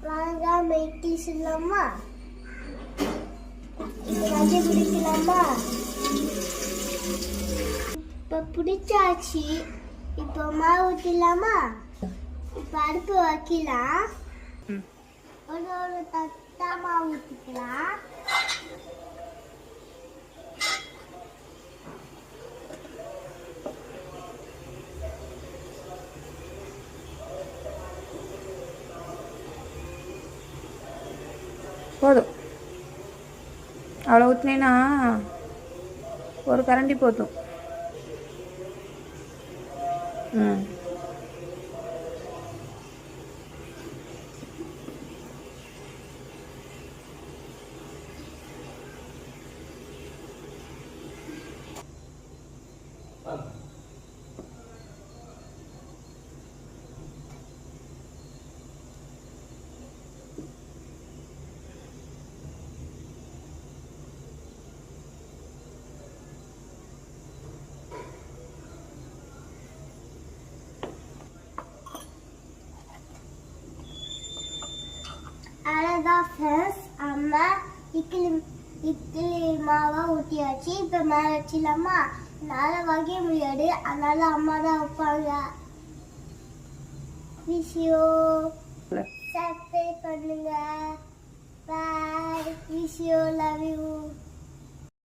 வாங்க மேக்கி சொல்லலாமா? மஞ்ச பிடிக்கலாமா? இப்போ பிடிச்சாச்சு. இப்போ மாவு ஊற்றிடலாமா? இப்போ அடுப்பு வைக்கலாம். ஒரு தட்டா மாவு ஊற்றிக்கலாம். போதும், அவ்வளோ ஊற்றினேன்னா ஒரு கரண்டி போதும். அழகாக ஃப்ரெண்ட்ஸ், அம்மா இட்லி மாவை ஊற்றியாச்சு. இப்போ மேலே வச்சிடலாமா? என்னால் வைக்க முடியாது, அதனால அம்மா தான் வைப்பாங்க. விஷயோ சப்ஸ்கிரைப் பண்ணுங்க. பாய். விஷயோ லவ் யூ.